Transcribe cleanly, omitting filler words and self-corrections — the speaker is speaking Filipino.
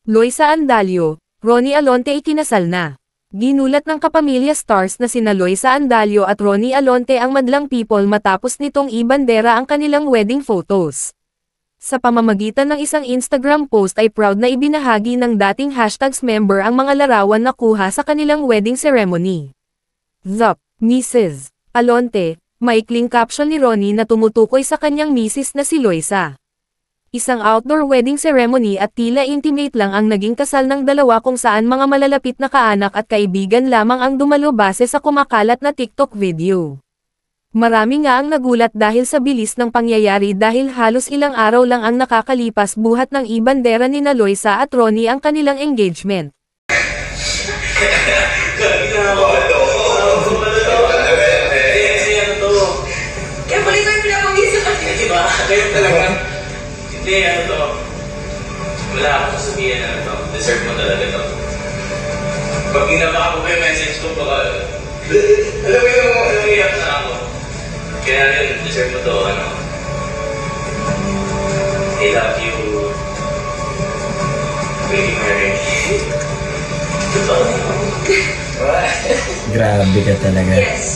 Loisa Andalio, Ronnie Alonte ikinasal na. Ginulat ng kapamilya stars na sina Loisa Andalio at Ronnie Alonte ang madlang people matapos nitong ibandera ang kanilang wedding photos. Sa pamamagitan ng isang Instagram post ay proud na ibinahagi ng dating hashtags member ang mga larawan na kuha sa kanilang wedding ceremony. Zup, Mrs. Alonte, maikling caption ni Ronnie na tumutukoy sa kanyang misis na si Loisa. Isang outdoor wedding ceremony at tila intimate lang ang naging kasal ng dalawa kung saan mga malalapit na kaanak at kaibigan lamang ang dumalo base sa kumakalat na TikTok video. Marami nga ang nagulat dahil sa bilis ng pangyayari dahil halos ilang araw lang ang nakakalipas buhat ng ibandera ni Loisa at Ronnie ang kanilang engagement. Kaya pala ko yung pinapag-isip kasi, di ba? Kayo talaga. Hindi, ano to? Wala akong sasabihin, ano to? Deserve mo talaga to. Pag ginaba ko yung message ko, baka... Alam mo yung iyak na ako. Kaya rin, deserve mo to, ano? I love you. Baby Mary. Totoo. Grabe ka talaga. Yes.